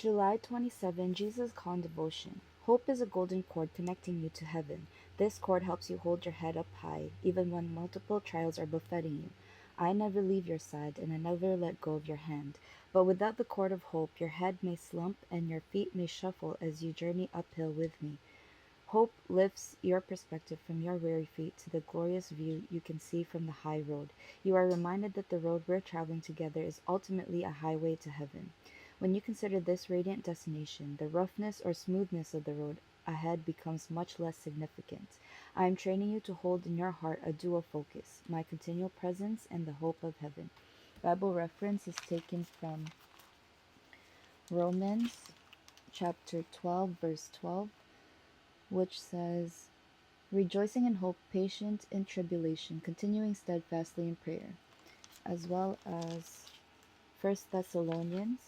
July 27, Jesus Calm Devotion. Hope is a golden cord connecting you to heaven. This cord helps you hold your head up high, even when multiple trials are buffeting you. I never leave your side, and I never let go of your hand. But without the cord of hope, your head may slump and your feet may shuffle as you journey uphill with me. Hope lifts your perspective from your weary feet to the glorious view you can see from the high road. You are reminded that the road we're traveling together is ultimately a highway to heaven. When you consider this radiant destination, the roughness or smoothness of the road ahead becomes much less significant. I am training you to hold in your heart a dual focus, my continual presence and the hope of heaven. Bible reference is taken from Romans chapter 12, verse 12, which says, rejoicing in hope, patient in tribulation, continuing steadfastly in prayer, as well as First Thessalonians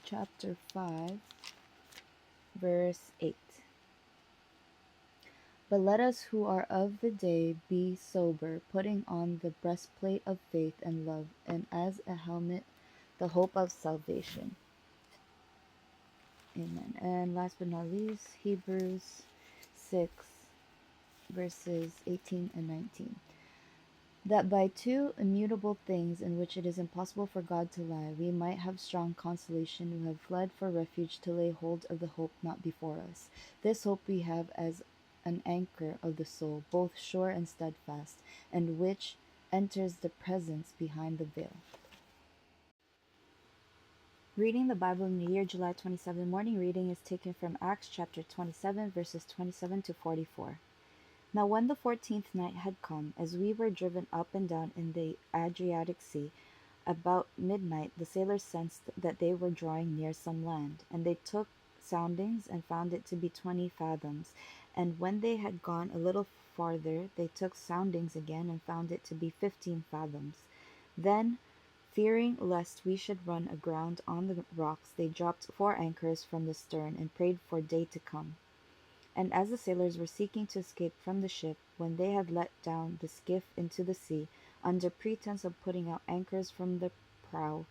chapter 5, verse 8. But let us who are of the day be sober, putting on the breastplate of faith and love, and as a helmet the hope of salvation. Amen. And last but not least, Hebrews 6, verses 18 and 19. That by two immutable things in which it is impossible for God to lie, we might have strong consolation who have fled for refuge to lay hold of the hope not before us. This hope we have as an anchor of the soul, both sure and steadfast, and which enters the presence behind the veil. Reading the Bible in the year July 27, morning reading is taken from Acts chapter 27, verses 27 to 44. Now when the 14th night had come, as we were driven up and down in the Adriatic Sea, about midnight the sailors sensed that they were drawing near some land, and they took soundings and found it to be 20 fathoms. And when they had gone a little farther, they took soundings again and found it to be 15 fathoms. Then, fearing lest we should run aground on the rocks, they dropped 4 anchors from the stern and prayed for day to come. And as the sailors were seeking to escape from the ship, when they had let down the skiff into the sea, under pretense of putting out anchors from the prow,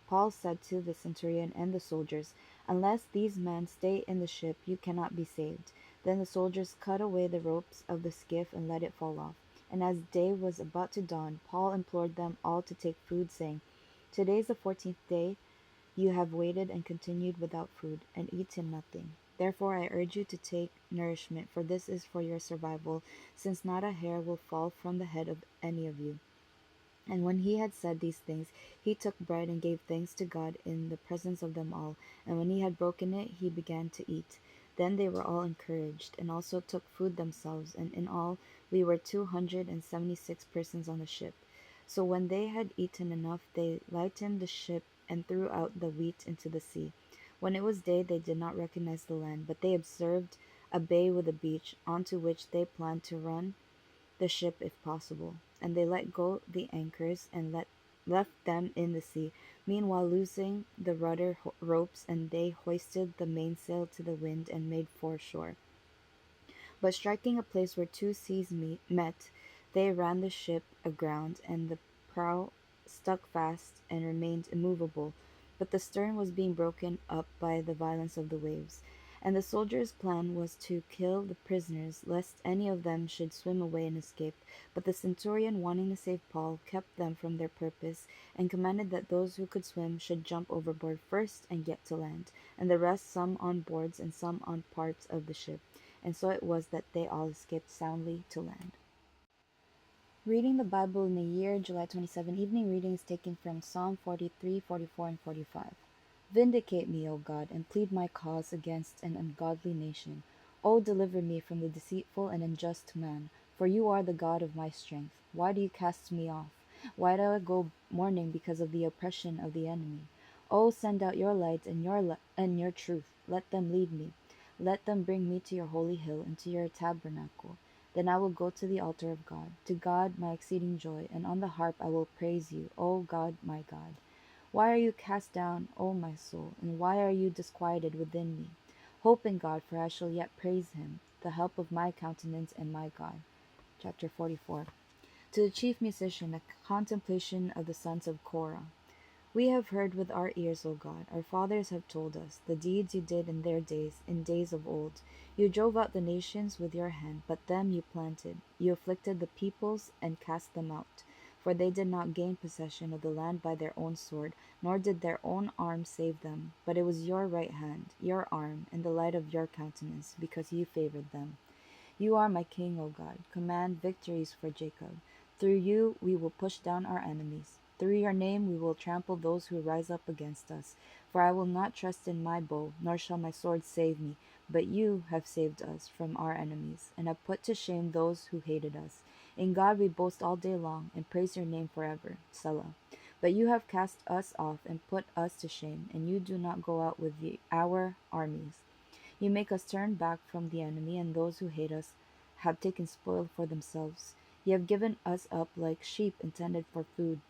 Paul said to the centurion and the soldiers, unless these men stay in the ship, you cannot be saved. Then the soldiers cut away the ropes of the skiff and let it fall off. And as day was about to dawn, Paul implored them all to take food, saying, today is the 14th day you have waited and continued without food, and eaten nothing. Therefore I urge you to take nourishment, for this is for your survival, since not a hair will fall from the head of any of you. And when he had said these things, he took bread and gave thanks to God in the presence of them all. And when he had broken it, he began to eat. Then they were all encouraged, and also took food themselves, and in all we were 276 persons on the ship. So when they had eaten enough, they lightened the ship and threw out the wheat into the sea. When it was day, they did not recognize the land, but they observed a bay with a beach, onto which they planned to run the ship if possible. And they let go the anchors and left them in the sea, meanwhile loosing the rudder ropes, and they hoisted the mainsail to the wind and made for shore. But striking a place where 2 seas met, they ran the ship aground, and the prow stuck fast and remained immovable, but the stern was being broken up by the violence of the waves. And the soldiers' plan was to kill the prisoners, lest any of them should swim away and escape. But the centurion, wanting to save Paul, kept them from their purpose, and commanded that those who could swim should jump overboard first and get to land, and the rest some on boards and some on parts of the ship. And so it was that they all escaped soundly to land. Reading the Bible in the year July 27, evening reading is taken from Psalm 43, 44, and 45. Vindicate me, O God, and plead my cause against an ungodly nation. O deliver me from the deceitful and unjust man, for you are the God of my strength. Why do you cast me off? Why do I go mourning because of the oppression of the enemy? O send out your light and your truth. Let them lead me. Let them bring me to your holy hill and to your tabernacle. Then I will go to the altar of God, to God my exceeding joy, and on the harp I will praise you, O God my God. Why are you cast down, O my soul, and why are you disquieted within me? Hope in God, for I shall yet praise him, the help of my countenance and my God. Chapter 44. To the chief musician, a contemplation of the sons of Korah. We have heard with our ears, O God. Our fathers have told us the deeds you did in their days, in days of old. You drove out the nations with your hand, but them you planted. You afflicted the peoples and cast them out. For they did not gain possession of the land by their own sword, nor did their own arm save them. But it was your right hand, your arm, and the light of your countenance, because you favored them. You are my King, O God. Command victories for Jacob. Through you we will push down our enemies. Through your name we will trample those who rise up against us. For I will not trust in my bow, nor shall my sword save me. But you have saved us from our enemies, and have put to shame those who hated us. In God we boast all day long, and praise your name forever. Selah. But you have cast us off and put us to shame, and you do not go out with our armies. You make us turn back from the enemy, and those who hate us have taken spoil for themselves. You have given us up like sheep intended for food,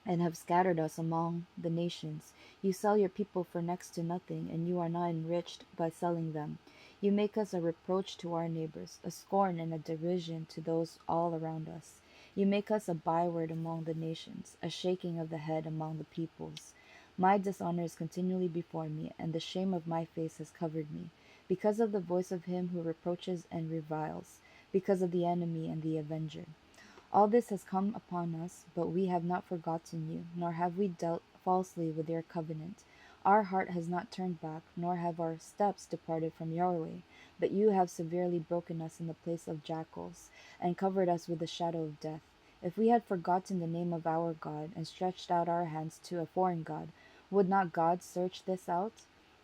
and have scattered us among the nations. You sell your people for next to nothing, and you are not enriched by selling them. You make us a reproach to our neighbors, a scorn and a derision to those all around us. You make us a byword among the nations, a shaking of the head among the peoples. My dishonor is continually before me, and the shame of my face has covered me, because of the voice of him who reproaches and reviles, because of the enemy and the avenger. All this has come upon us, but we have not forgotten you, nor have we dealt falsely with your covenant. Our heart has not turned back, nor have our steps departed from your way. But you have severely broken us in the place of jackals, and covered us with the shadow of death. If we had forgotten the name of our God, and stretched out our hands to a foreign God, would not God search this out?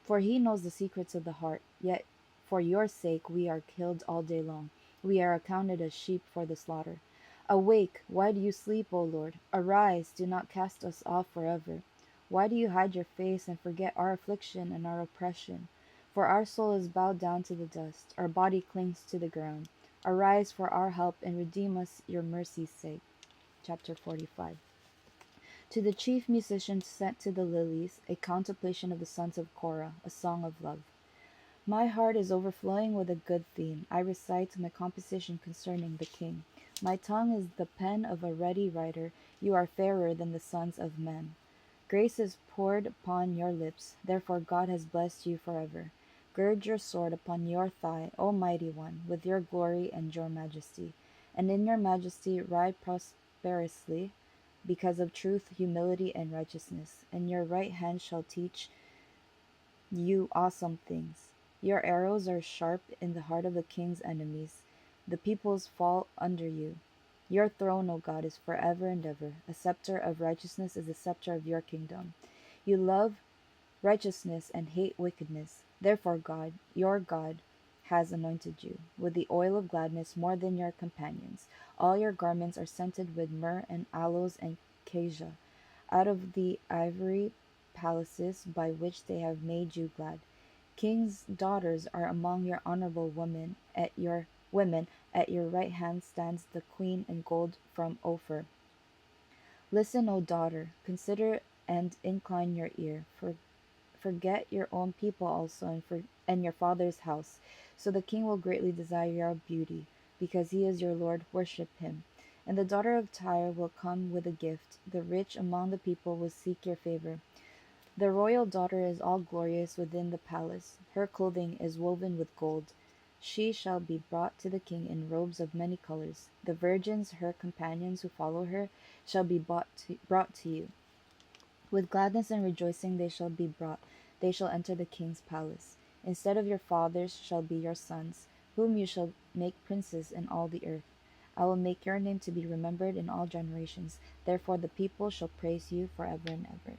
For he knows the secrets of the heart. Yet for your sake we are killed all day long. We are accounted as sheep for the slaughter. Awake, why do you sleep, O Lord? Arise, do not cast us off forever. Why do you hide your face and forget our affliction and our oppression? For our soul is bowed down to the dust, our body clings to the ground. Arise for our help and redeem us your mercy's sake. Chapter 45. To the chief musicians sent to the lilies, a contemplation of the sons of Korah, a song of love. My heart is overflowing with a good theme. I recite my composition concerning the king. My tongue is the pen of a ready writer. You are fairer than the sons of men. Grace is poured upon your lips. Therefore God has blessed you forever. Gird your sword upon your thigh, O mighty one, with your glory and your majesty. And in your majesty ride prosperously, because of truth, humility, and righteousness. And your right hand shall teach you awesome things. Your arrows are sharp in the heart of the king's enemies. The peoples fall under you. Your throne, O God, is forever and ever. A scepter of righteousness is the scepter of your kingdom. You love righteousness and hate wickedness. Therefore, God, your God, has anointed you with the oil of gladness more than your companions. All your garments are scented with myrrh and aloes and cassia, out of the ivory palaces by which they have made you glad. Kings' daughters are among your honorable women. At your right hand stands the queen in gold from Ophir. Listen, O daughter, consider and incline your ear. Forget your own people also, and your father's house. So the king will greatly desire your beauty, because he is your Lord. Worship him. And the daughter of Tyre will come with a gift. The rich among the people will seek your favor. The royal daughter is all glorious within the palace. Her clothing is woven with gold. She shall be brought to the king in robes of many colors. The virgins, her companions who follow her, shall be brought to you. With gladness and rejoicing they shall be brought. They shall enter the king's palace. Instead of your fathers shall be your sons, whom you shall make princes in all the earth. I will make your name to be remembered in all generations. Therefore the people shall praise you forever and ever.